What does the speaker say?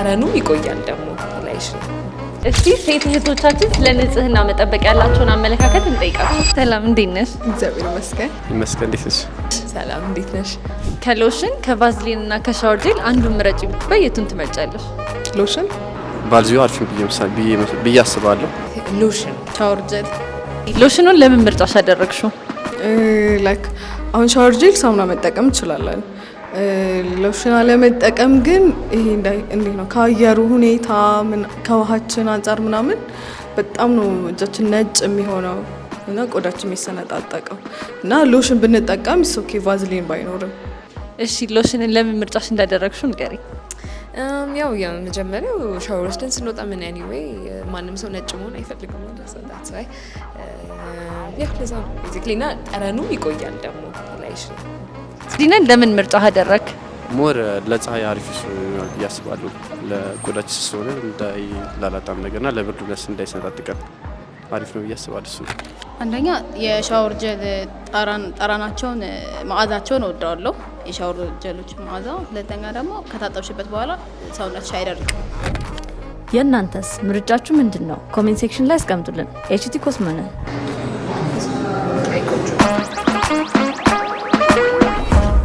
ጠረኑም ይቆያል ደግሞ ላይሽ። እስቲ ሴት እህቶቻችን ስለ ንጽህና መጠበቅ ያላቸውን አመለካከት እንጠይቃቸው። ሰላም እንዴት ነሽ? እግዚአብሔር ይመስገን። እንዴት ነሽ? ሰላም እንዴት ነሽ? ከሎሽን ከቫዝሊን እና ከሻወር ጄል አንዱን ምረጪ ብትባይ የቱን ትመርጫለሽ? ሎሽን ባልዚዮ አሪፍ ብዬ አስባለሁ። ሎሽን ሻወር ጄል። ሎሽኑን ለምን ምርጫሽ አደረግሽው? ላይክ አሁን ሻወር ጄል ሳሙና መጠቀም እንችላለን። ሎሽን አለመጠቀም ግን ይሄ እንዴት ነው ከአየሩ ሁኔታ ከውሃችን አንጻር ምናምን በጣም ነው እጃችን ነጭ የሚሆነው እና ቆዳችን የሚሰነጣጠቀው እና ሎሽን ብንጠቀም ኦኬ ቫዝሊን ባይኖርም። እሺ ሎሽንን ለምን ምርጫሽ እንዳደረግሽው ንገሪኝ። ያው የመጀመሪያው ሻወር ወስደን ስንወጣ ምን ኤኒዌይ ማንም ሰው ነጭ መሆን አይፈልግም ማለት ነው። ለዛ ነው ቤዚክሊ እና ጠረኑም ይቆያል ደግሞ ላይሽ። ዲነን ለምን ምርጫ አደረክ? ሞር ለፀሐይ አሪፍ ነው ብዬ አስባለሁ። ለቆዳችን ስለሆነ እንዳይላላጣም ነገርና ለብርድ ነስ እንዳይሰነጣጥቀን አሪፍ ነው ብዬ አስባለሁ። እሱ አንደኛ የሻወር ጀል ጠራናቸውን መዓዛቸውን እወደዋለሁ፣ የሻወር ጀሎች መዓዛ። ሁለተኛ ደግሞ ከታጠብሽበት በኋላ ሰውነትሽ አይደርቅም። የእናንተስ ምርጫችሁ ምንድን ነው? ኮሜንት ሴክሽን ላይ አስቀምጡልን። ኤችቲ ኮስሞ ነን።